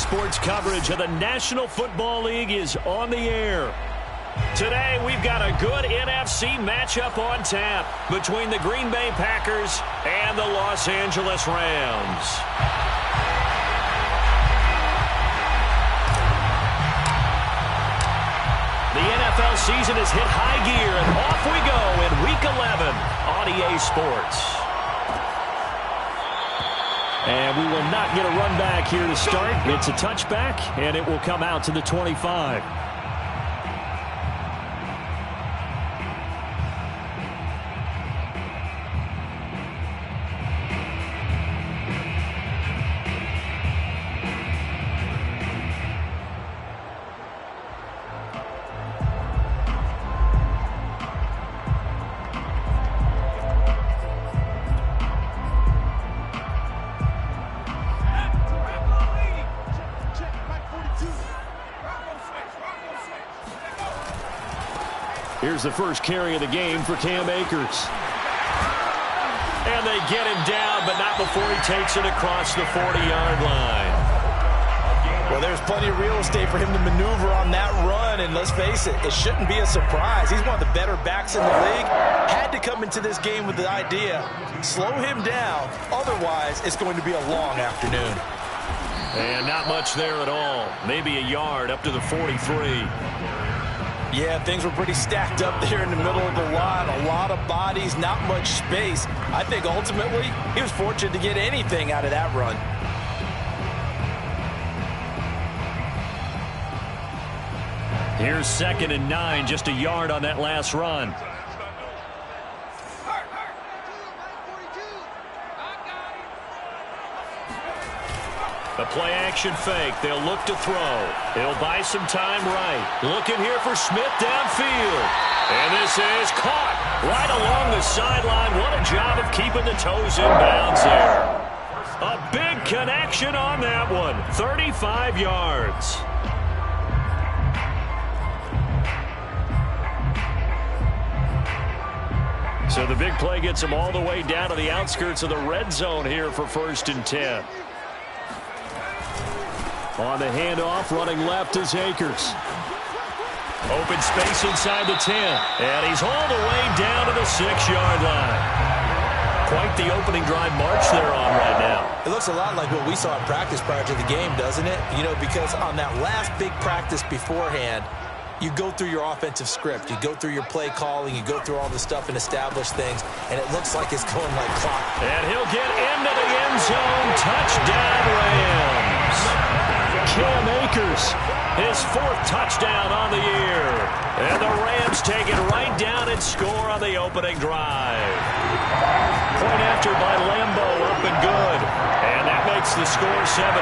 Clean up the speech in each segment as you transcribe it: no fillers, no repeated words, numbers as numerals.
Sports coverage of the National Football League is on the air. Today, we've got a good NFC matchup on tap between the Green Bay Packers and the Los Angeles Rams. The NFL season has hit high gear, and off we go in Week 11 on EA Sports. And we will not get a run back here to start. It's a touchback, and it will come out to the 25. Here's the first carry of the game for Cam Akers. And they get him down, but not before he takes it across the 40-yard line. Well, there's plenty of real estate for him to maneuver on that run, and let's face it, it shouldn't be a surprise. He's one of the better backs in the league. Had to come into this game with the idea, slow him down, otherwise it's going to be a long afternoon. And not much there at all. Maybe a yard up to the 43. Yeah, things were pretty stacked up there in the middle of the line. A lot of bodies, not much space. I think ultimately he was fortunate to get anything out of that run. Here's 2nd and 9, just a yard on that last run. The play-action fake. They'll look to throw. He'll buy some time right. Looking here for Smith downfield. And this is caught right along the sideline. What a job of keeping the toes in bounds there. A big connection on that one. 35 yards. So the big play gets him all the way down to the outskirts of the red zone here for 1st and 10. On the handoff, running left is Akers. Open space inside the 10. And he's all the way down to the 6-yard line. Quite the opening drive march they're on right now. It looks a lot like what we saw in practice prior to the game, doesn't it? You know, because on that last big practice beforehand, you go through your offensive script. You go through your play calling. You go through all the stuff and establish things. And it looks like it's going like clock. And he'll get into the end zone. Touchdown, Rams. Cam Akers, his 4th touchdown on the year. And the Rams take it right down and score on the opening drive. Point after by Lambo, up and good. And that makes the score 7-0.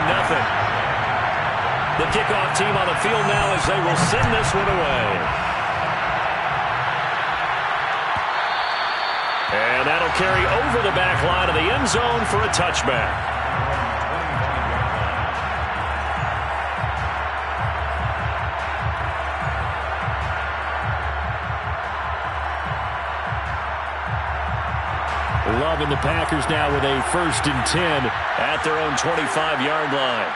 The kickoff team on the field now as they will send this one away. And that'll carry over the back line of the end zone for a touchback. Love and the Packers now with a 1st and 10 at their own 25-yard line.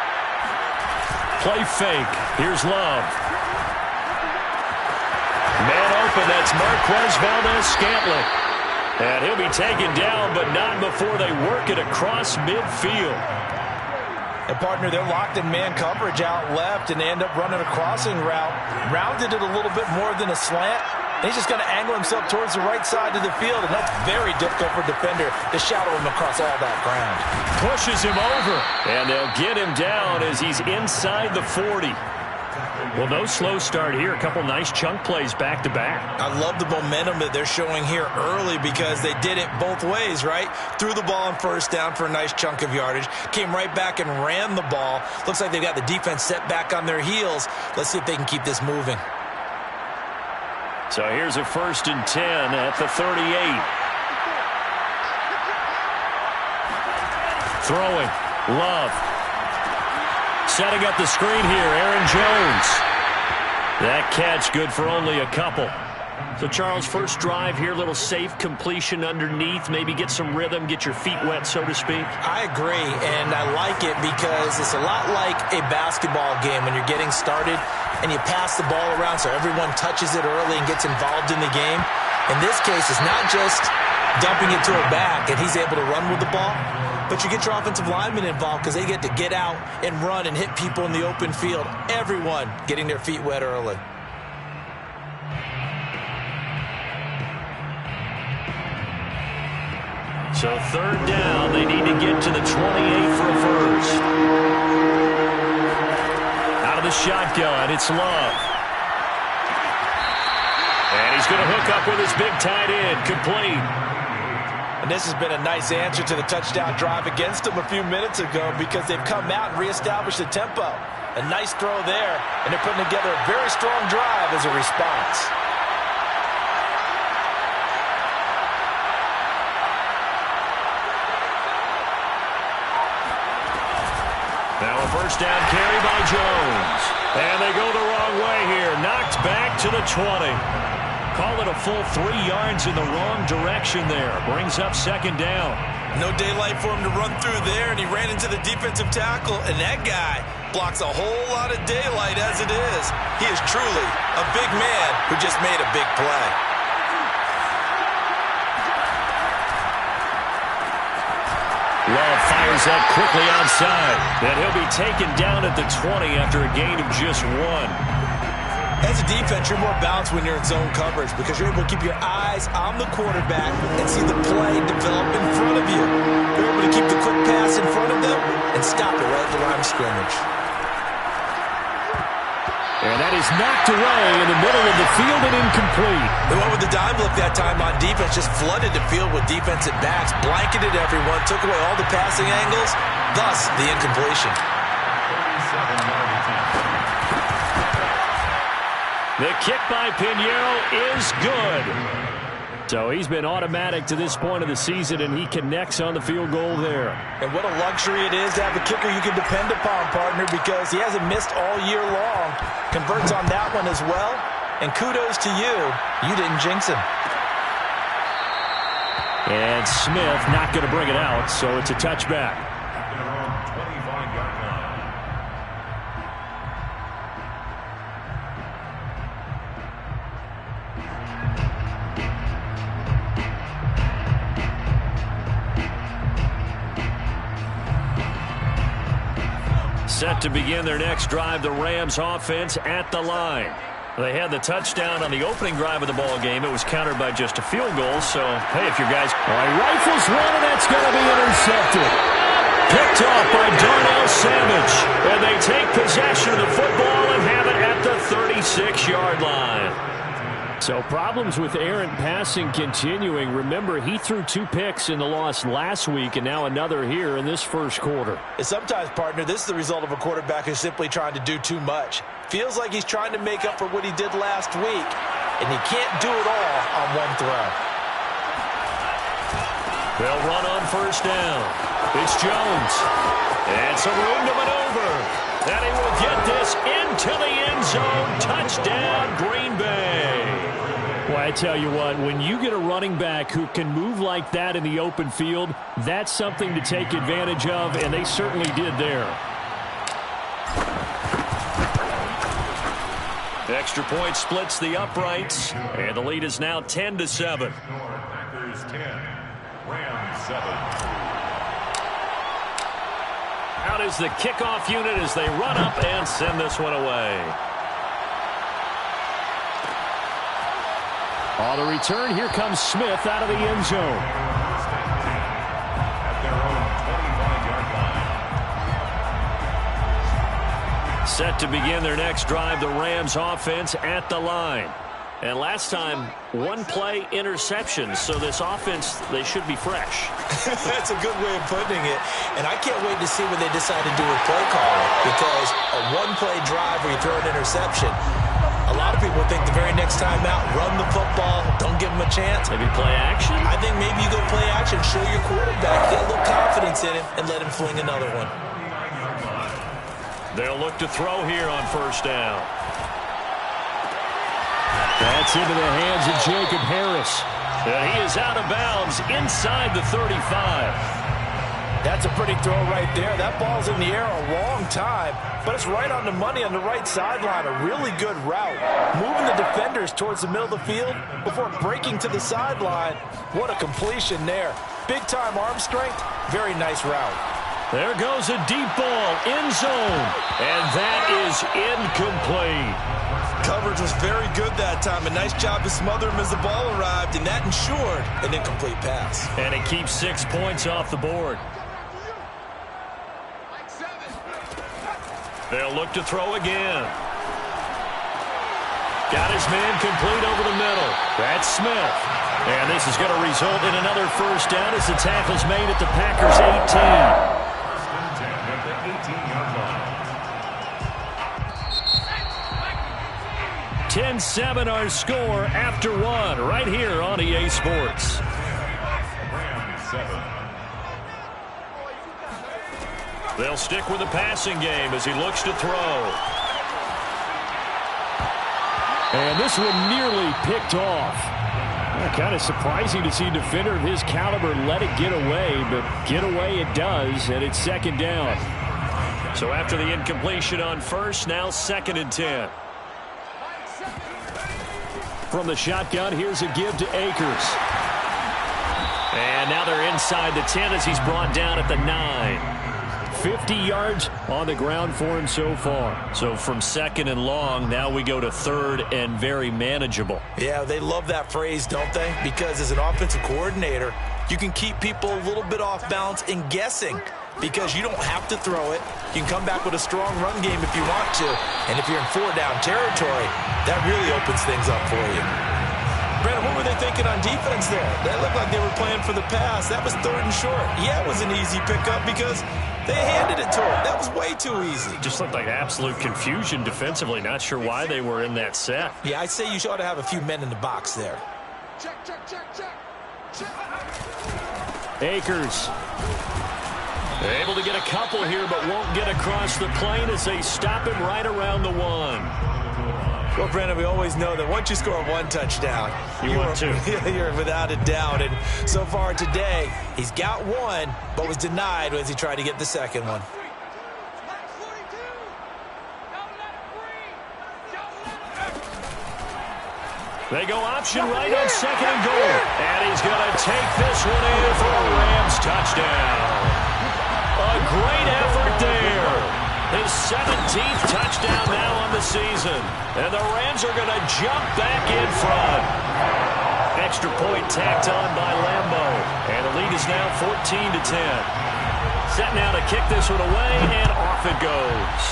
Play fake. Here's Love. Man open. That's Marquez Valdez-Scantling. And he'll be taken down, but not before they work it across midfield. And, partner, they're locked in man coverage out left, and they end up running a crossing route. Rounded it a little bit more than a slant. And he's just going to angle himself towards the right side of the field, and that's very difficult for a defender to shadow him across all that ground. Pushes him over, and they'll get him down as he's inside the 40. Well, no slow start here. A couple nice chunk plays back-to-back. I love the momentum that they're showing here early because they did it both ways, right? Threw the ball on 1st down for a nice chunk of yardage. Came right back and ran the ball. Looks like they've got the defense set back on their heels. Let's see if they can keep this moving. So here's a 1st and 10 at the 38. Throwing. Love. Setting up the screen here. Aaron Jones. That catch good for only a couple. So, Charles, first drive here, little safe completion underneath, maybe get some rhythm, get your feet wet, so to speak. I agree, and I like it because it's a lot like a basketball game when you're getting started and you pass the ball around so everyone touches it early and gets involved in the game. In this case, it's not just dumping it to a back and he's able to run with the ball, but you get your offensive linemen involved because they get to get out and run and hit people in the open field. Everyone getting their feet wet early. So third down, they need to get to the 28 for a first. Out of the shotgun, it's Love. And he's going to hook up with his big tight end, complete. And this has been a nice answer to the touchdown drive against them a few minutes ago because they've come out and reestablished the tempo. A nice throw there, and they're putting together a very strong drive as a response. Now a first down carry by Jones. And they go the wrong way here. Knocked back to the 20. Call it a full 3 yards in the wrong direction there. Brings up second down. No daylight for him to run through there, and he ran into the defensive tackle, and that guy blocks a whole lot of daylight as it is. He is truly a big man who just made a big play. Love fires that quickly outside. And he'll be taken down at the 20 after a gain of just 1. As a defense, you're more balanced when you're in zone coverage because you're able to keep your eyes on the quarterback and see the play develop in front of you. You're able to keep the quick pass in front of them and stop it right at the line of scrimmage. And that is knocked away in the middle of the field and incomplete. They went with the dime look that time on defense, just flooded the field with defensive backs, blanketed everyone, took away all the passing angles, thus the incompletion. The kick by Pinheiro is good. So he's been automatic to this point of the season, and he connects on the field goal there. And what a luxury it is to have a kicker you can depend upon, partner, because he hasn't missed all year long. Converts on that one as well. And kudos to you. You didn't jinx him. And Smith not going to bring it out, so it's a touchback. Set to begin their next drive, the Rams offense at the line. They had the touchdown on the opening drive of the ball game. It was countered by just a field goal. So, hey, if your guys... rifles one, and that's going to be intercepted. Picked off by Darnell Savage. And they take possession of the football and have it at the 36-yard line. So problems with errant passing continuing. Remember, he threw 2 picks in the loss last week and now another here in this first quarter. And sometimes, partner, this is the result of a quarterback who's simply trying to do too much. Feels like he's trying to make up for what he did last week, and he can't do it all on one throw. They'll run on first down. It's Jones. And some room to maneuver. And he will get this into the end zone. Touchdown, Green Bay. Well, I tell you what, when you get a running back who can move like that in the open field, that's something to take advantage of, and they certainly did there. Extra point splits the uprights, and the lead is now 10-7. Packers 10, Rams 7. Out is the kickoff unit as they run up and send this one away. On the return, here comes Smith out of the end zone. At their own 25-yard line. Set to begin their next drive, the Rams offense at the line. And last time, 1-play interception, so this offense, they should be fresh. That's a good way of putting it. And I can't wait to see what they decide to do with play calling, because a 1-play drive where you throw an interception, a lot of people think the very next time out, run the football, don't give him a chance. Maybe play action? I think maybe you go play action, show your quarterback, get a little confidence in him, and let him fling another one. They'll look to throw here on first down. That's into the hands of Jacob Harris. And he is out of bounds inside the 35. That's a pretty throw right there. That ball's in the air a long time, but it's right on the money on the right sideline. A really good route. Moving the defenders towards the middle of the field before breaking to the sideline. What a completion there. Big-time arm strength. Very nice route. There goes a deep ball, end zone, and that is incomplete. Coverage was very good that time. A nice job to smother him as the ball arrived, and that ensured an incomplete pass. And it keeps 6 points off the board. They'll look to throw again. Got his man complete over the middle. That's Smith. And this is going to result in another first down as the tackle's made at the Packers' 18. 10-7 our score after one right here on EA Sports. They'll stick with the passing game as he looks to throw. And this one nearly picked off. Kind of surprising to see a defender of his caliber let it get away, but get away it does, and it's second down. So after the incompletion on first, now 2nd and 10. From the shotgun, here's a give to Akers. And now they're inside the 10 as he's brought down at the 9. 50 yards on the ground for him so far. So from 2nd and long, now we go to 3rd and very manageable. Yeah, they love that phrase, don't they? Because as an offensive coordinator, you can keep people a little bit off balance and guessing because you don't have to throw it. You can come back with a strong run game if you want to. And if you're in 4-down territory, that really opens things up for you. Brandon, what were they thinking on defense there? That looked like they were playing for the pass. That was 3rd and short. Yeah, it was an easy pickup because they handed it to him. That was way too easy. Just looked like absolute confusion defensively. Not sure why they were in that set. Yeah, I'd say you ought to have a few men in the box there. Akers. Able to get a couple here, but won't get across the plane as they stop him right around the 1. Well, Brandon, we always know that once you score 1 touchdown, you want two. You're without a doubt. And so far today, he's got 1, but was denied as he tried to get the second one. They go option right on 2nd and goal. And he's going to take this one in for a Rams touchdown. A great effort there. His 17th touchdown now on the season. And the Rams are going to jump back in front. Extra point tacked on by Lambeau. And the lead is now 14-10. Set now to kick this one away, and off it goes.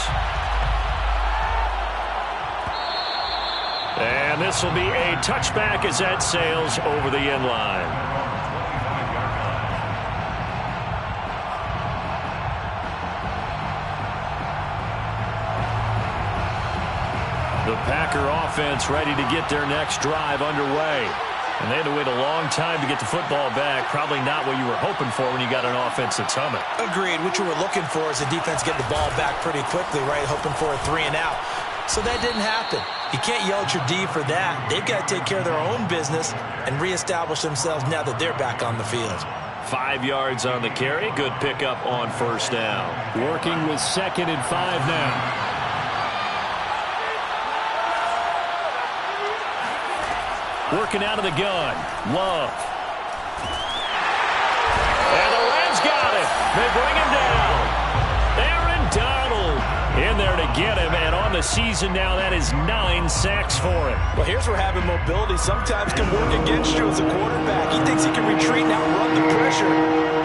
And this will be a touchback as that sails over the end line. The Packer offense ready to get their next drive underway. And they had to wait a long time to get the football back. Probably not what you were hoping for when you got an offense that's humming. Agreed. What you were looking for is the defense get the ball back pretty quickly, right? Hoping for a 3 and out. So that didn't happen. You can't yell at your D for that. They've got to take care of their own business and reestablish themselves now that they're back on the field. 5 yards on the carry. Good pickup on first down. Working with 2nd and 5 now. Working out of the gun. Love. And the Rams got it. They bring him down. Aaron Donald in there to get him. And on the season now, that is 9 sacks for him. Well, here's where having mobility sometimes can work against you as a quarterback. He thinks he can retreat and outrun the pressure.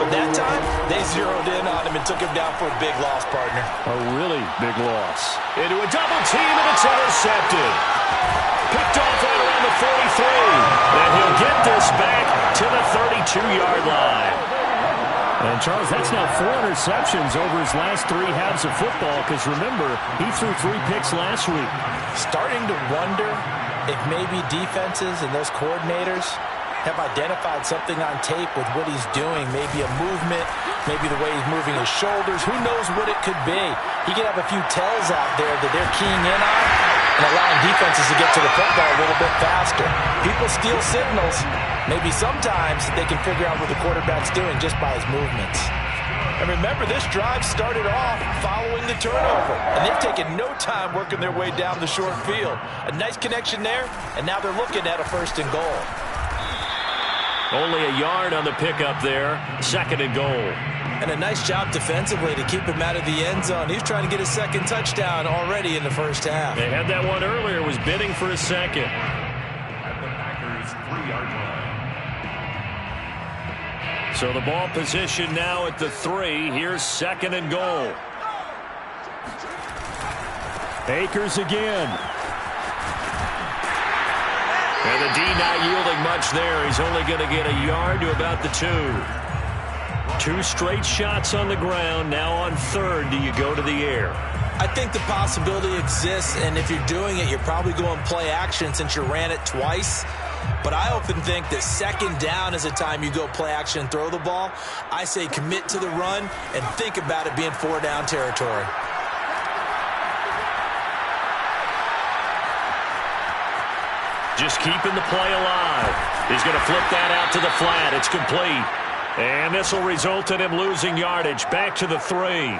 But that time, they zeroed in on him and took him down for a big loss, partner. A really big loss. Into a double team, and it's intercepted. Picked off right around the 43. And he'll get this back to the 32-yard line. And, Charles, that's now 4 interceptions over his last 3 halves of football because, remember, he threw 3 picks last week. Starting to wonder if maybe defenses and those coordinators have identified something on tape with what he's doing. Maybe a movement, maybe the way he's moving his shoulders. Who knows what it could be? He could have a few tells out there that they're keying in on. and allowing defenses to get to the football a little bit faster. People steal signals. Maybe sometimes they can figure out what the quarterback's doing just by his movements. And remember, this drive started off following the turnover, and they've taken no time working their way down the short field. A nice connection there, and now they're looking at a 1st and goal. Only a yard on the pickup there. 2nd and goal. And a nice job defensively to keep him out of the end zone. He's trying to get his 2nd touchdown already in the 1st half. They had that one earlier, was bidding for a 2nd. At the Packers' 3-yard line. So the ball position now at the 3. Here's 2nd and goal. Akers again. And the D not yielding much there. He's only going to get a yard to about the 2. 2 straight shots on the ground. Now on 3rd, do you go to the air? I think the possibility exists, and if you're doing it, you're probably going play action since you ran it twice. But I often think that 2nd down is a time you go play action and throw the ball. I say commit to the run and think about it being 4-down territory. Just keeping the play alive. He's going to flip that out to the flat. It's complete. And this will result in him losing yardage back to the 3.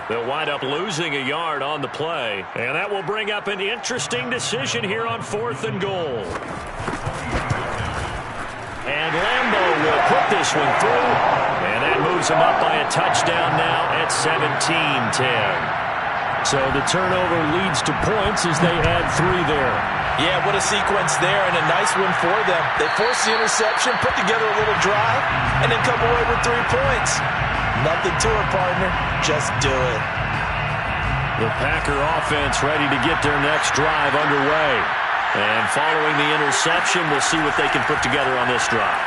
They'll wind up losing a yard on the play. And that will bring up an interesting decision here on 4th and goal. And Lambo will put this one through. And that moves him up by a touchdown now at 17-10. So the turnover leads to points as they add 3 there. Yeah, what a sequence there, and a nice one for them. They force the interception, put together a little drive, and then come away with 3 points. Nothing to it, partner. Just do it. The Packer offense ready to get their next drive underway. And following the interception, we'll see what they can put together on this drive.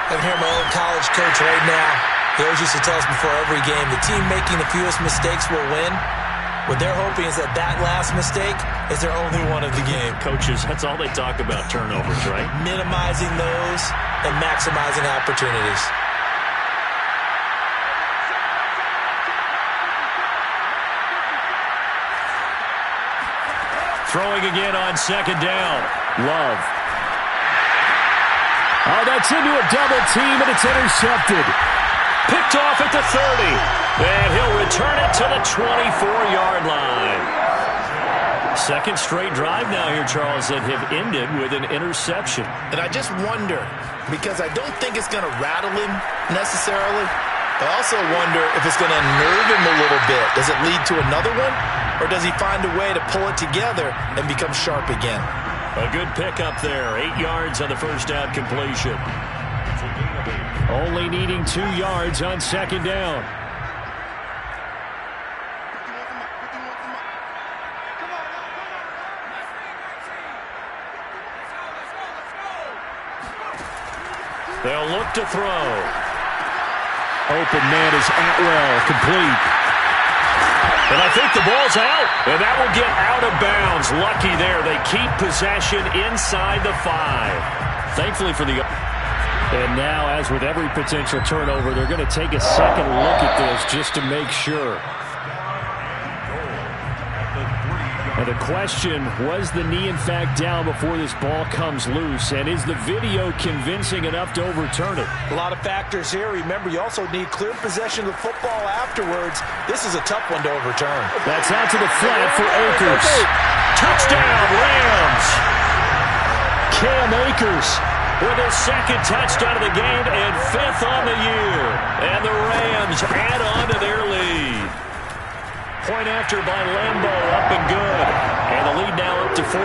I can hear my old college coach right now. He always used to tell us before every game, the team making the fewest mistakes will win. What they're hoping is that last mistake is their only one of the game. Coaches, that's all they talk about, turnovers, right? Minimizing those and maximizing opportunities. Throwing again on 2nd down. Love. Oh, that's into a double team, and it's intercepted. Picked off at the 30. And he'll return it to the 24-yard line. 2nd straight drive now here, Charles, that have ended with an interception. And I just wonder, because I don't think it's going to rattle him necessarily. I also wonder if it's going to unnerve him a little bit. Does it lead to another one? Or does he find a way to pull it together and become sharp again? A good pickup there. 8 yards on the 1st down completion. Only needing 2 yards on 2nd down. They'll look to throw. Open man is Atwell, complete. And I think the ball's out, and that will get out of bounds. Lucky there. They keep possession inside the 5. Thankfully for the... And now, as with every potential turnover, they're going to take a second look at this just to make sure. And the question, was the knee in fact down before this ball comes loose? And is the video convincing enough to overturn it? A lot of factors here. Remember, you also need clear possession of the football afterwards. This is a tough one to overturn. That's out to the flat for Akers. Touchdown, Rams! Cam Akers with his 2nd touchdown of the game and 5th on the year. And the Rams add on to their lead. Point after by Lambo, up and good. And the lead now up to 14.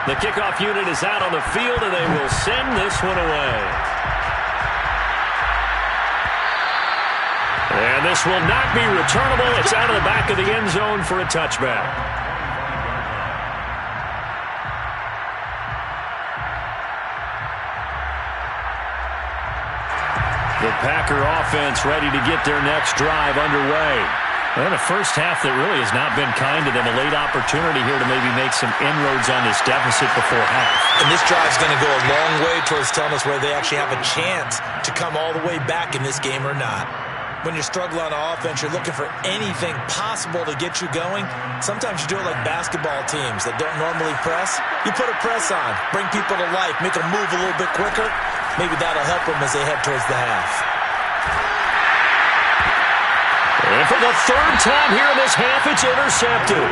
The kickoff unit is out on the field, and they will send this one away. And this will not be returnable. It's out of the back of the end zone for a touchback. The Packer offense ready to get their next drive underway. Well, the first half that really has not been kind to them. A late opportunity here to maybe make some inroads on this deficit before half. And this drive's going to go a long way towards telling us whether they actually have a chance to come all the way back in this game or not. When you're struggling on offense, you're looking for anything possible to get you going. Sometimes you do it like basketball teams that don't normally press. You put a press on, bring people to life, make them move a little bit quicker. Maybe that'll help them as they head towards the half. And for the third time here in this half, it's intercepted.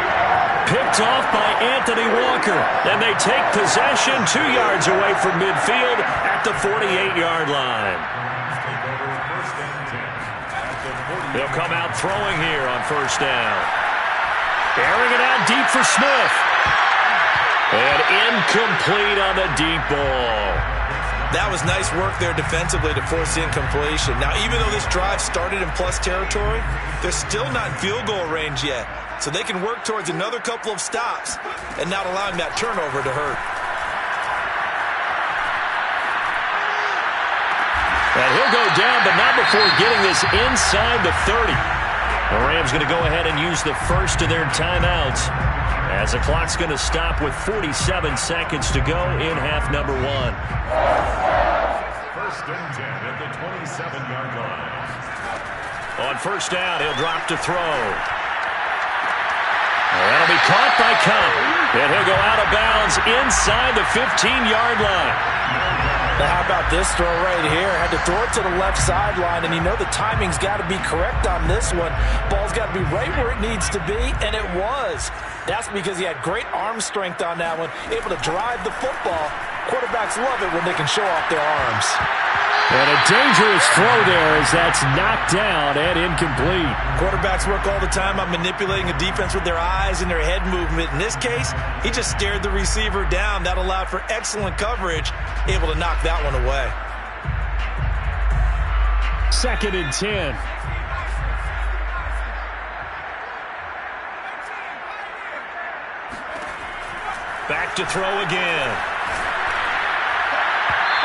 Picked off by Anthony Walker. And they take possession 2 yards away from midfield at the 48-yard line. They'll come out throwing here on first down. Airing it out deep for Smith. And incomplete on the deep ball. That was nice work there defensively to force the incompletion. Now, even though this drive started in plus territory, they're still not in field goal range yet. So they can work towards another couple of stops and not allowing that turnover to hurt. And he'll go down, but not before getting this inside the 30. The Rams going to go ahead and use the first of their timeouts as the clock's going to stop with 47 seconds to go in half number 1. First and 10 at the 27-yard line. On first down, he'll drop to throw. That'll be caught by Cobb. And he'll go out of bounds inside the 15-yard line. Now, how about this throw right here? Had to throw it to the left sideline, and you know the timing's got to be correct on this one. Ball's got to be right where it needs to be, and it was. That's because he had great arm strength on that one, able to drive the football. Quarterbacks love it when they can show off their arms. And a dangerous throw there as that's knocked down and incomplete. Quarterbacks work all the time on manipulating a defense with their eyes and their head movement. In this case, he just stared the receiver down. That allowed for excellent coverage, able to knock that one away. Second and 10. Back to throw again.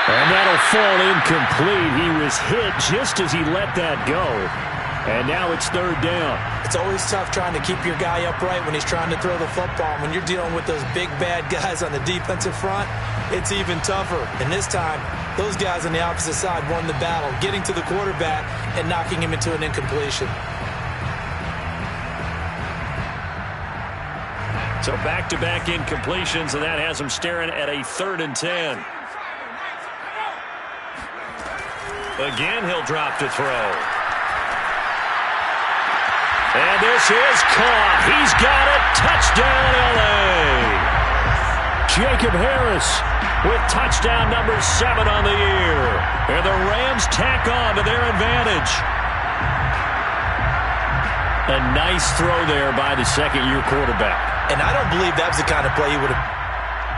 And that'll fall incomplete. He was hit just as he let that go. And now it's third down. It's always tough trying to keep your guy upright when he's trying to throw the football. When you're dealing with those big, bad guys on the defensive front, it's even tougher. And this time, those guys on the opposite side won the battle, getting to the quarterback and knocking him into an incompletion. So back-to-back incompletions, and that has him staring at a third and 10. Again, he'll drop to throw. And this is caught. He's got it. Touchdown, L.A. Jacob Harris with touchdown number 7 on the year. And the Rams tack on to their advantage. A nice throw there by the second-year quarterback. And I don't believe that's the kind of play he would have.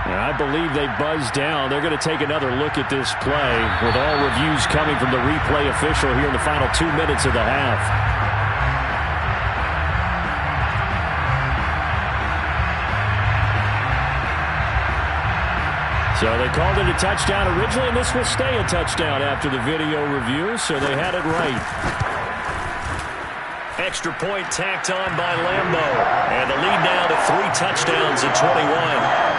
I believe they buzzed down. They're going to take another look at this play with all reviews coming from the replay official here in the final 2 minutes of the half. So they called it a touchdown originally, and this will stay a touchdown after the video review, so they had it right. Extra point tacked on by Lambeau. And the lead now to 3 touchdowns at 21.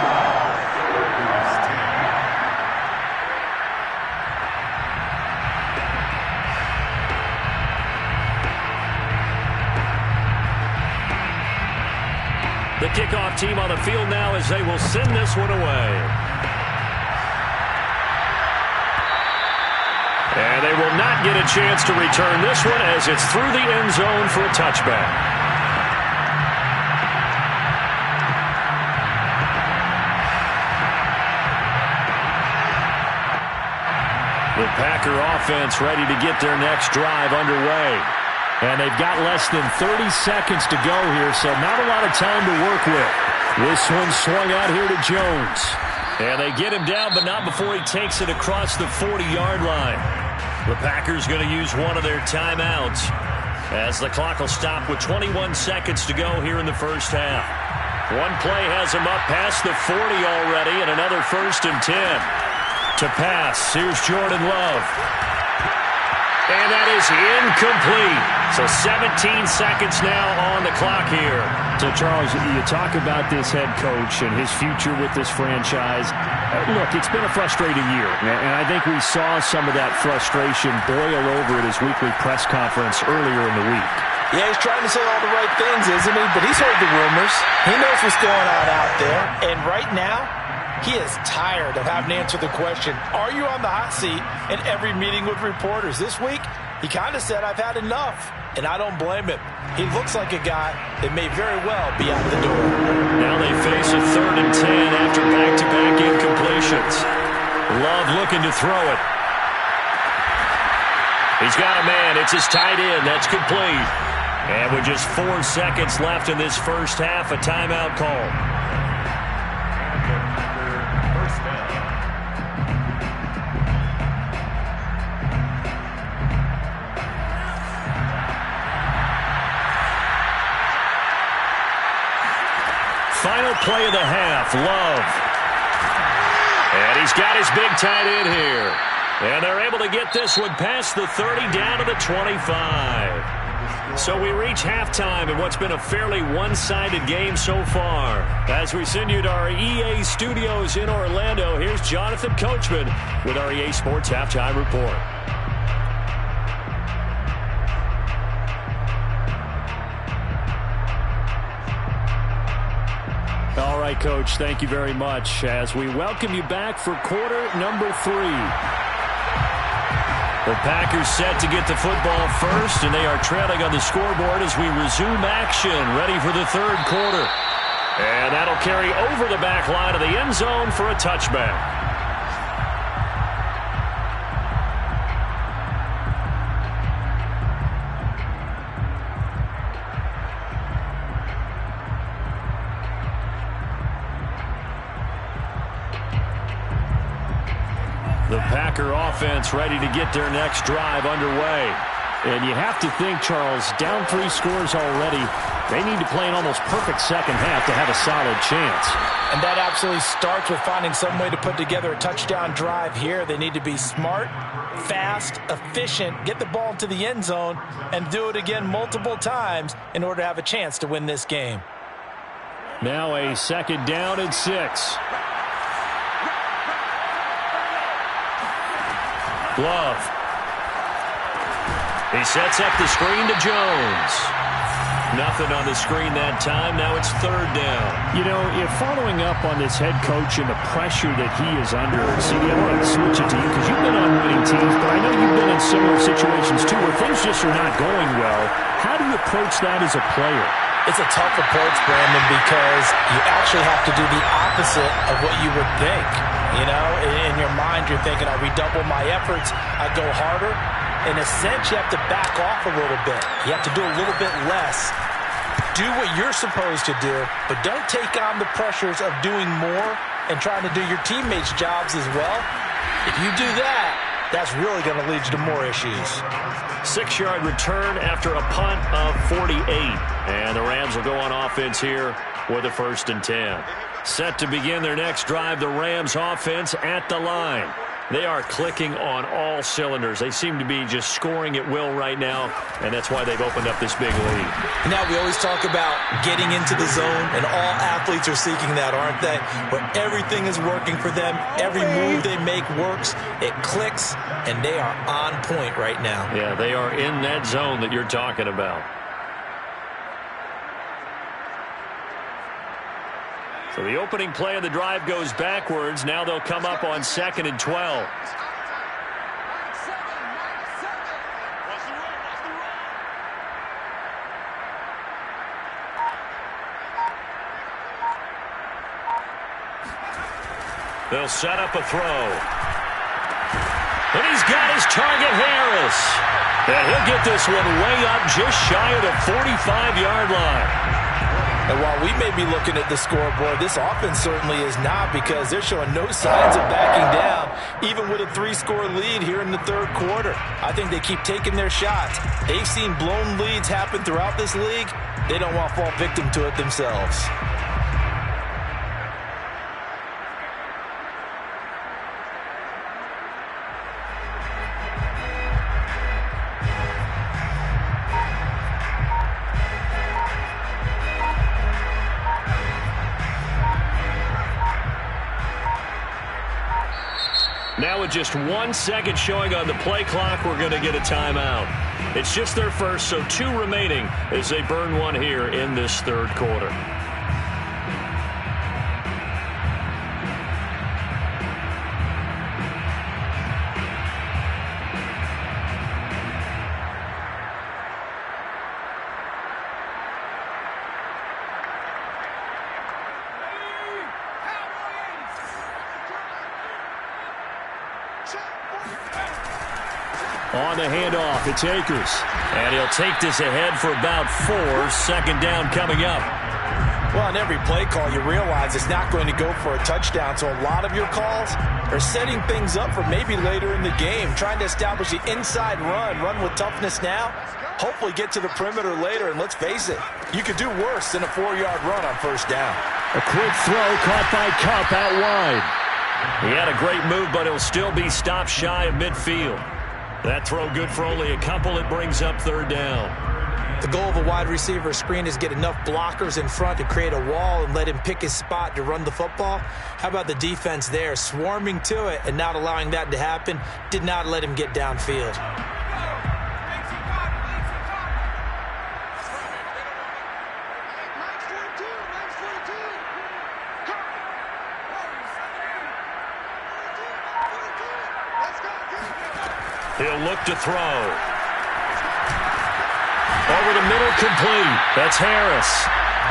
The kickoff team on the field now as they will send this one away. And they will not get a chance to return this one as it's through the end zone for a touchback. The Packer offense ready to get their next drive underway. And they've got less than 30 seconds to go here, so not a lot of time to work with. This one swung out here to Jones. And they get him down, but not before he takes it across the 40-yard line. The Packers going to use one of their timeouts as the clock will stop with 21 seconds to go here in the first half. One play has him up past the 40 already, and another first and 10. To pass, here's Jordan Love. And that is incomplete. So 17 seconds now on the clock here. So, Charles, you talk about this head coach and his future with this franchise. Look, it's been a frustrating year, and I think we saw some of that frustration boil over at his weekly press conference earlier in the week. Yeah, he's trying to say all the right things, isn't he? But he's heard the rumors. He knows what's going on out there. And right now, he is tired of having to answer the question, are you on the hot seat in every meeting with reporters? This week, he kind of said, I've had enough. And I don't blame him. He looks like a guy that may very well be out the door. Now they face a 3rd and 10 after back-to-back incompletions. Love looking to throw it. He's got a man. It's his tight end. That's complete. And with just 4 seconds left in this first half, a timeout call. Final play of the half, Love. And he's got his big tight end here. And they're able to get this one past the 30 down to the 25. So we reach halftime in what's been a fairly one-sided game so far. As we send you to our EA studios in Orlando, here's Jonathan Coachman with our EA Sports Halftime Report. All right, Coach, thank you very much as we welcome you back for quarter number 3. The Packers set to get the football first, and they are trailing on the scoreboard as we resume action, ready for the 3rd quarter. And that'll carry over the back line of the end zone for a touchback. The Packer offense ready to get their next drive underway. And you have to think, Charles, down 3 scores already. They need to play an almost perfect second half to have a solid chance. And that absolutely starts with finding some way to put together a touchdown drive here. They need to be smart, fast, efficient, get the ball to the end zone, and do it again multiple times in order to have a chance to win this game. Now a 2nd down and 6. Love. He sets up the screen to Jones. Nothing on the screen that time. Now it's 3rd down. You know, if following up on this head coach and the pressure that he is under, CD, I want to switch it to you because you've been on winning teams, but I know you've been in similar situations too where things just are not going well. How do you approach that as a player? It's a tough approach, Brandon, because you actually have to do the opposite of what you would think. You know, in your mind, you're thinking, I redouble my efforts, I go harder. In a sense, you have to back off a little bit. You have to do a little bit less. Do what you're supposed to do, but don't take on the pressures of doing more and trying to do your teammates' jobs as well. If you do that, that's really going to lead you to more issues. 6-yard return after a punt of 48. And the Rams will go on offense here with a 1st and 10. Set to begin their next drive, the Rams offense at the line. They are clicking on all cylinders. They seem to be just scoring at will right now, and that's why they've opened up this big lead. Now, we always talk about getting into the zone, and all athletes are seeking that, aren't they? Where everything is working for them. Every move they make works. It clicks, and they are on point right now. Yeah, they are in that zone that you're talking about. So the opening play of the drive goes backwards. Now they'll come up on 2nd and 12. They'll set up a throw. And he's got his target, Harris. And he'll get this one way up just shy of the 45-yard line. And while we may be looking at the scoreboard, this offense certainly is not, because they're showing no signs of backing down, even with a 3-score lead here in the 3rd quarter. I think they keep taking their shots. They've seen blown leads happen throughout this league. They don't want to fall victim to it themselves. Now with just 1 second showing on the play clock, we're going to get a timeout. It's just their first, so 2 remaining as they burn one here in this third quarter. On the handoff, it's Akers. And he'll take this ahead for about 4. Second down coming up. Well, on every play call, you realize it's not going to go for a touchdown. So a lot of your calls are setting things up for maybe later in the game, trying to establish the inside run with toughness now, hopefully get to the perimeter later. And let's face it, you could do worse than a 4-yard run on first down. A quick throw caught by Kupp out wide. He had a great move, but he'll still be stopped shy of midfield. That throw good for only a couple. It brings up third down. The goal of a wide receiver screen is get enough blockers in front to create a wall and let him pick his spot to run the football. How about the defense there, swarming to it and not allowing that to happen? Did not let him get downfield. He'll look to throw. Over the middle, complete. That's Harris.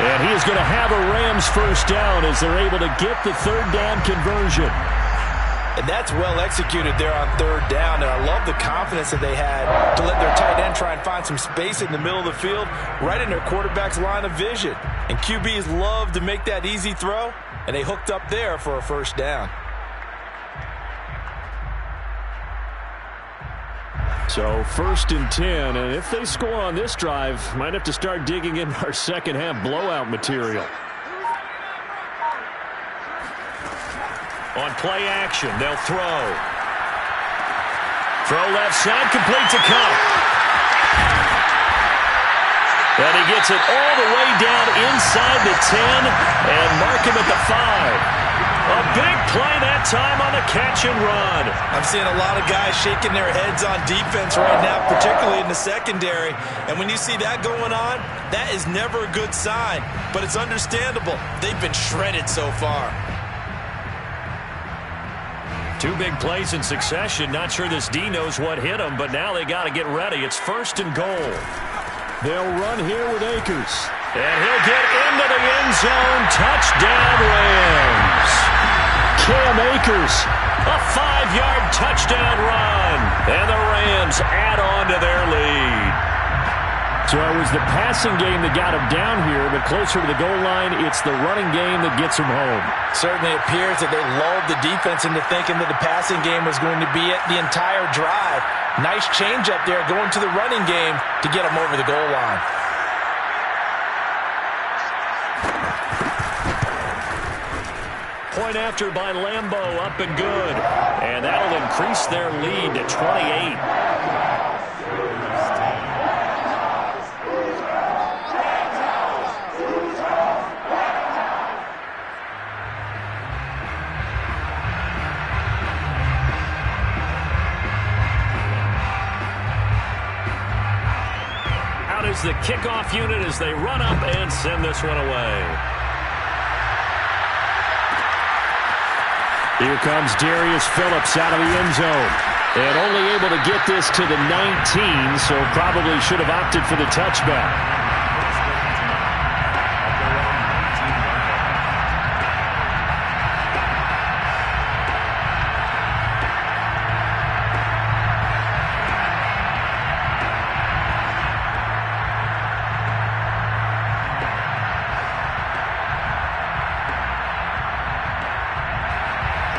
And he is going to have a Rams first down as they're able to get the third down conversion. And that's well executed there on third down. And I love the confidence that they had to let their tight end try and find some space in the middle of the field, right in their quarterback's line of vision. And QBs love to make that easy throw, and they hooked up there for a first down. So 1st and 10, and if they score on this drive, might have to start digging in our second half blowout material. On play action, they'll throw. Throw left side, complete to Kupp. And he gets it all the way down inside the 10 and mark him at the 5. A big play that time on the catch and run. I'm seeing a lot of guys shaking their heads on defense right now, particularly in the secondary. And when you see that going on, that is never a good sign. But it's understandable. They've been shredded so far. 2 big plays in succession. Not sure this D knows what hit him, but now they got to get ready. It's 1st and goal. They'll run here with Akers. And he'll get into the end zone. Touchdown, Rams. Cam Akers, a 5-yard touchdown run. And the Rams add on to their lead. So it was the passing game that got him down here, but closer to the goal line, it's the running game that gets him home. Certainly appears that they lulled the defense into thinking that the passing game was going to be it the entire drive. Nice change up there going to the running game to get them over the goal line. Point after by Lambo, up and good. And that'll increase their lead to 28. Out is the kickoff unit as they run up and send this one away. Here comes Darius Phillips out of the end zone. And only able to get this to the 19, so probably should have opted for the touchback.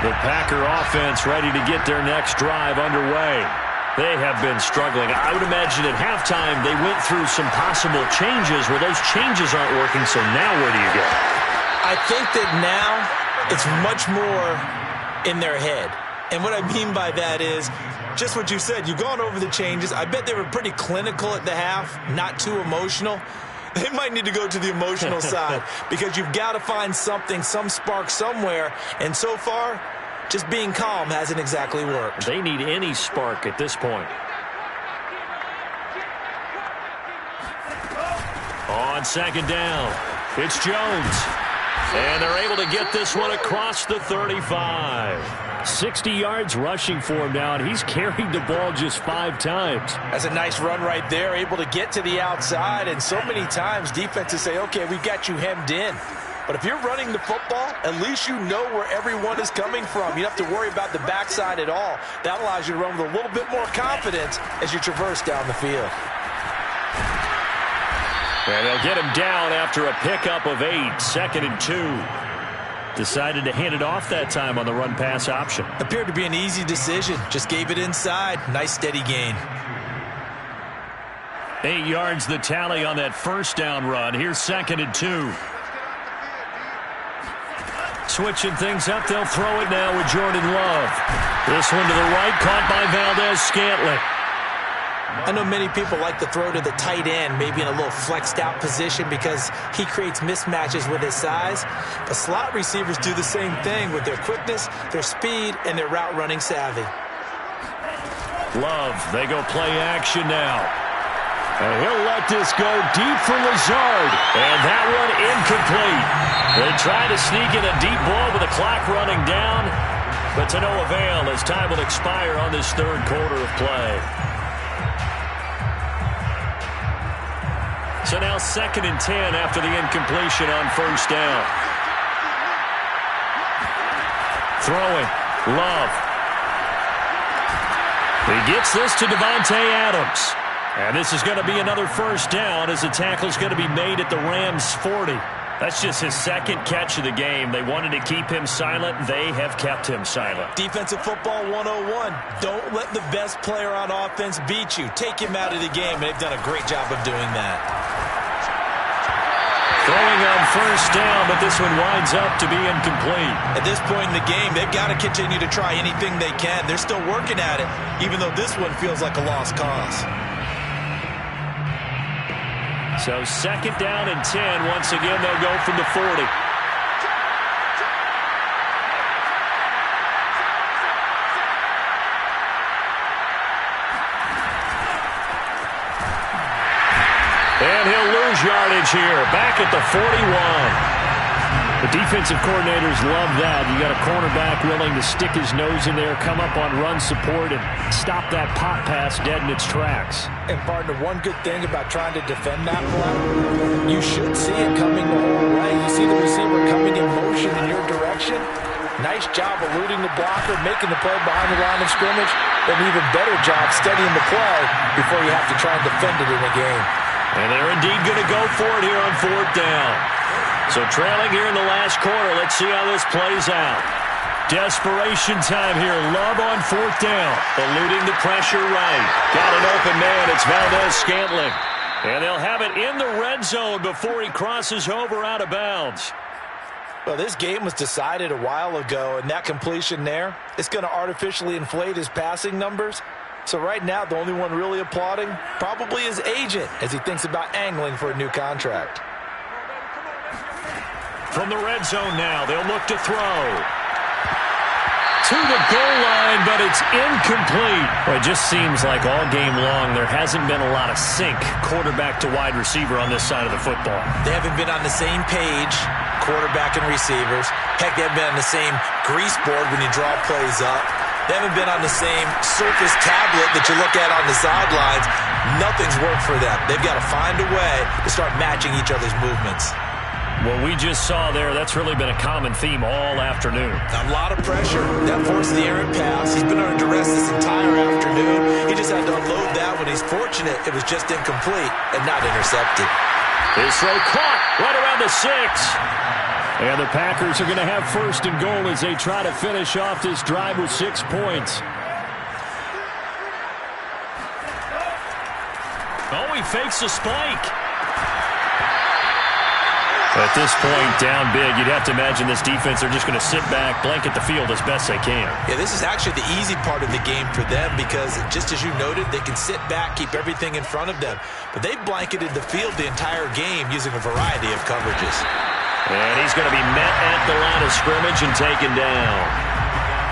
The Packer offense ready to get their next drive underway. They have been struggling. I would imagine at halftime they went through some possible changes where those changes aren't working, so now where do you go? I think that now it's much more in their head. And what I mean by that is just what you said. You've gone over the changes. I bet they were pretty clinical at the half, not too emotional. They might need to go to the emotional side because you've got to find something, some spark somewhere. And so far, Just being calm hasn't exactly worked. They need any spark at this point. On second down, it's Jones. And they're able to get this one across the 35. 60 yards rushing for him now, and he's carried the ball just 5 times. That's a nice run right there, able to get to the outside. And so many times defenses say, okay, we've got you hemmed in. But if you're running the football, at least you know where everyone is coming from. You don't have to worry about the backside at all. That allows you to run with a little bit more confidence as you traverse down the field. And they'll get him down after a pickup of 8, 2nd and 2. Decided to hand it off that time on the run-pass option. Appeared to be an easy decision. Just gave it inside. Nice steady gain. 8 yards the tally on that first down run. Here's 2nd and 2. Switching things up, they'll throw it now with Jordan Love. This one to the right, caught by Valdez-Scantling. I know many people like to throw to the tight end, maybe in a little flexed out position because he creates mismatches with his size. But slot receivers do the same thing with their quickness, their speed, and their route running savvy. Love, they go play action now. And he'll let this go deep for Lazard. And that one incomplete. They try to sneak in a deep ball with the clock running down, but to no avail as time will expire on this third quarter of play. So now 2nd and 10 after the incompletion on first down. Throwing. Love. He gets this to Devontae Adams. And this is going to be another first down as the tackle's going to be made at the Rams' 40. That's just his 2nd catch of the game. They wanted to keep him silent. They have kept him silent. Defensive football 101. Don't let the best player on offense beat you. Take him out of the game, and they've done a great job of doing that. Throwing on first down, but this one winds up to be incomplete. At this point in the game, they've got to continue to try anything they can. They're still working at it, even though this one feels like a lost cause. So 2nd down and 10. Once again, they'll go from the 40. And he'll lose yardage here. Back at the 41. The defensive coordinators love that. You got a cornerback willing to stick his nose in there, come up on run support, and stop that pop pass dead in its tracks. And, partner, one good thing about trying to defend that play, you should see it coming the whole way. You see the receiver coming in motion in your direction. Nice job eluding the blocker, making the play behind the line of scrimmage. An even better job studying the play before you have to try and defend it in a game. And they're indeed going to go for it here on 4th down. So trailing here in the last quarter. Let's see how this plays out. Desperation time here. Love on 4th down. Eluding the pressure right. Got an open man. It's Valdez-Scantling. And they'll have it in the red zone before he crosses over out of bounds. Well, this game was decided a while ago, and that completion there, it's going to artificially inflate his passing numbers. So right now, the only one really applauding probably his agent as he thinks about angling for a new contract. From the red zone now, they'll look to throw. To the goal line, but it's incomplete. Well, it just seems like all game long there hasn't been a lot of sync quarterback to wide receiver on this side of the football. They haven't been on the same page, quarterback and receivers. Heck, they haven't been on the same grease board when you draw plays up. They haven't been on the same surface tablet that you look at on the sidelines. Nothing's worked for them. They've got to find a way to start matching each other's movements. What we just saw there, that's really been a common theme all afternoon. A lot of pressure. That forced the errant pass. He's been under duress this entire afternoon. He just had to unload that one. He's fortunate it was just incomplete and not intercepted. His throw caught right around the 6. And the Packers are going to have 1st and goal as they try to finish off this drive with 6 points. Oh, he fakes a spike. At this point, down big, you'd have to imagine this defense, they're just going to sit back, blanket the field as best they can. Yeah, this is actually the easy part of the game for them because, just as you noted, they can sit back, keep everything in front of them. But they've blanketed the field the entire game using a variety of coverages. And he's going to be met at the line of scrimmage and taken down.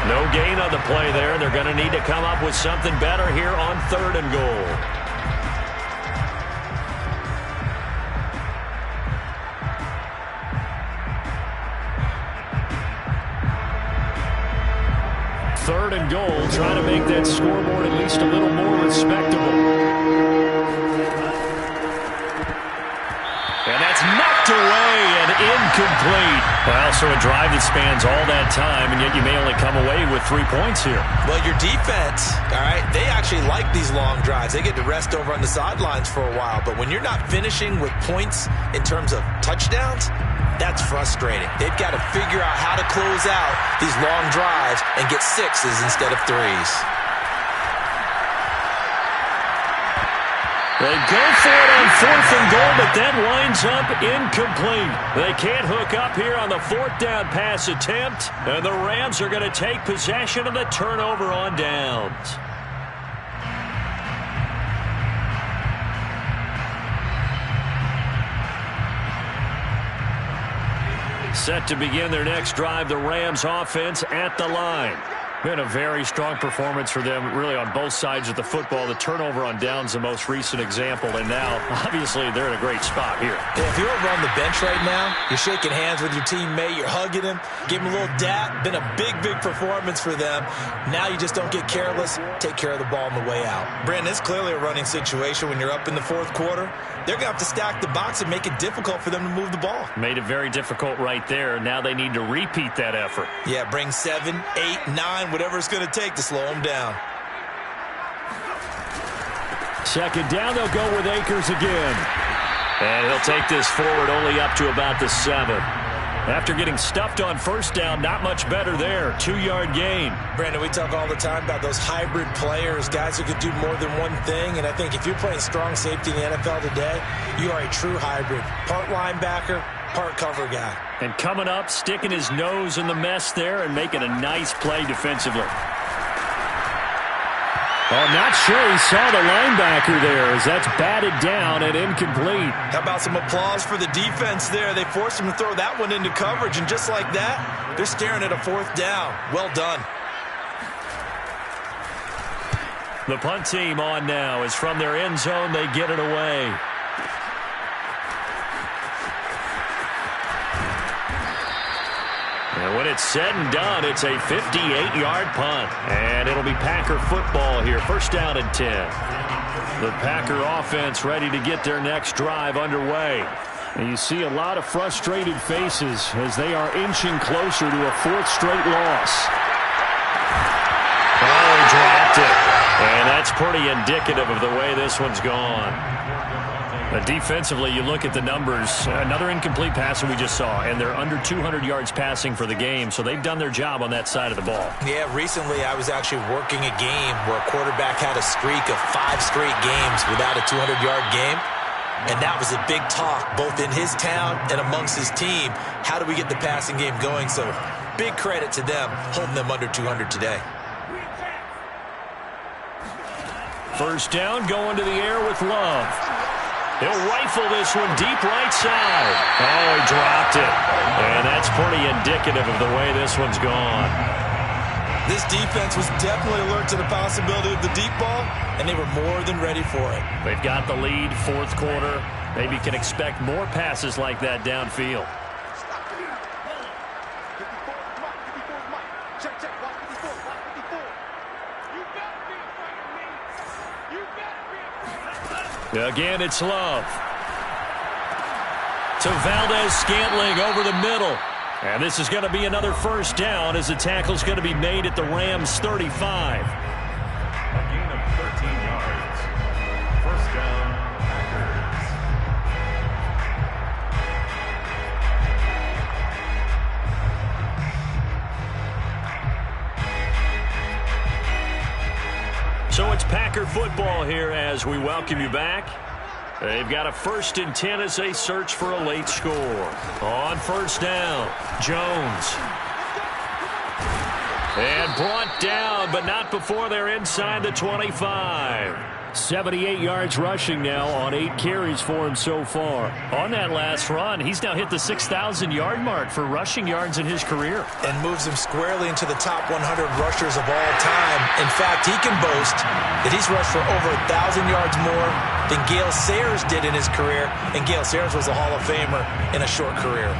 No gain on the play there. They're going to need to come up with something better here on 3rd and goal. Third and goal, trying to make that scoreboard at least a little more respectable. And that's knocked away and incomplete. Well, so a drive that spans all that time, and yet you may only come away with 3 points here. Well, your defense, all right, they actually like these long drives. They get to rest over on the sidelines for a while. But when you're not finishing with points in terms of touchdowns, that's frustrating. They've got to figure out how to close out these long drives and get 6s instead of 3s. They go for it on 4th and goal, but that winds up incomplete. They can't hook up here on the 4th down pass attempt, and the Rams are going to take possession of the turnover on downs. Set to begin their next drive, the Rams offense at the line. Been a very strong performance for them, really, on both sides of the football. The turnover on downs, the most recent example, and now, obviously, they're in a great spot here. Yeah, if you're over on the bench right now, you're shaking hands with your teammate, you're hugging him, give him a little dap. Been a big, big performance for them. Now you just don't get careless. Take care of the ball on the way out. Brandon, it's clearly a running situation when you're up in the 4th quarter. They're going to have to stack the box and make it difficult for them to move the ball. Made it very difficult right there. Now they need to repeat that effort. Yeah, bring 7, 8, 9, whatever it's going to take to slow them down. Second down, they'll go with Akers again. And he'll take this forward only up to about the 7. After getting stuffed on 1st down, not much better there. 2-yard gain. Brandon, we talk all the time about those hybrid players, guys who could do more than one thing. And I think if you're playing strong safety in the NFL today, you are a true hybrid. Part linebacker, part cover guy. And coming up, sticking his nose in the mess there and making a nice play defensively. Oh, not sure he saw the linebacker there as that's batted down and incomplete. How about some applause for the defense there? They forced him to throw that one into coverage, and just like that, they're staring at a 4th down. Well done. The punt team on now is from their end zone. They get it away. And when it's said and done, it's a 58-yard punt. And it'll be Packer football here. 1st down and 10. The Packer offense ready to get their next drive underway. And you see a lot of frustrated faces as they are inching closer to a 4th straight loss. Oh, he dropped it. And that's pretty indicative of the way this one's gone. Defensively, you look at the numbers. Another incomplete pass that we just saw, and they're under 200 yards passing for the game, so they've done their job on that side of the ball. Yeah, recently I was actually working a game where a quarterback had a streak of 5 straight games without a 200-yard game, and that was a big talk both in his town and amongst his team. How do we get the passing game going? So big credit to them holding them under 200 today. 1st down, going to the air with Love. He'll rifle this one deep right side. Oh, he dropped it. And that's pretty indicative of the way this one's gone. This defense was definitely alert to the possibility of the deep ball, and they were more than ready for it. They've got the lead, 4th quarter. Maybe can expect more passes like that downfield. Again, it's Love. To Valdez-Scantling over the middle. And this is going to be another 1st down as the tackle's going to be made at the Rams' 35. A gain of 13 yards. 1st down, Packers. So it's Packer football here as we welcome you back. They've got a 1st and 10 as they search for a late score. On 1st down, Jones. And brought down, but not before they're inside the 25. 78 yards rushing now on 8 carries for him so far. On that last run, he's now hit the 6,000-yard mark for rushing yards in his career. And moves him squarely into the top 100 rushers of all time. In fact, he can boast that he's rushed for over 1,000 yards more than Gale Sayers did in his career. And Gale Sayers was a Hall of Famer in a short career.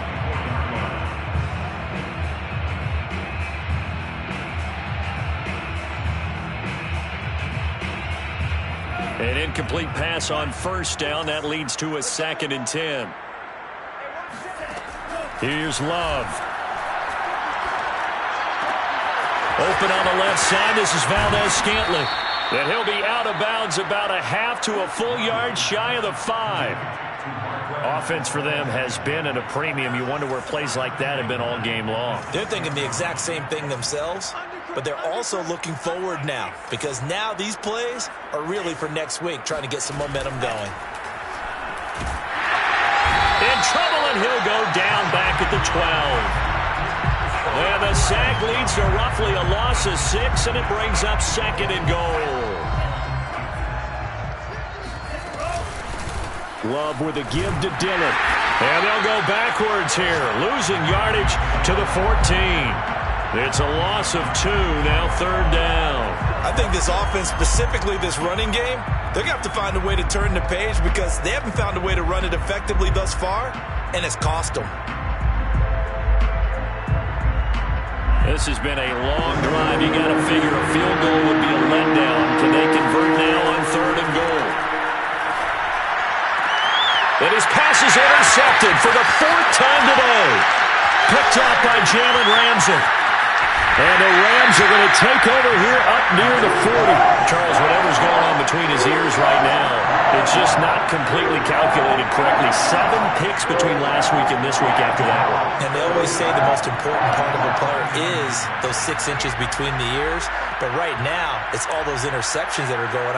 An incomplete pass on first down. That leads to a 2nd and 10. Here's Love. Open on the left side. This is Valdez-Scantling. And he'll be out of bounds about a half to a full yard shy of the 5. Offense for them has been at a premium. You wonder where plays like that have been all game long. They're thinking the exact same thing themselves, but they're also looking forward now because now these plays are really for next week, trying to get some momentum going. In trouble, and he'll go down back at the 12. And the sack leads to roughly a loss of 6, and it brings up 2nd and goal. Love with a give to Dillon. And they'll go backwards here, losing yardage to the 14. It's a loss of 2, now 3rd down. I think this offense, specifically this running game, they're going to have to find a way to turn the page because they haven't found a way to run it effectively thus far, and it's cost them. This has been a long drive. You got to figure a field goal would be a letdown. Can they convert now on 3rd and goal? And his pass is intercepted for the 4th time today. Picked up by Jalen Ramsey. And the Rams are going to take over here up near the 40. Charles, whatever's going on between his ears right now, it's just not completely calculated correctly. 7 picks between last week and this week after that one. And they always say the most important part of a player is those 6 inches between the ears. But right now, it's all those interceptions that are going on.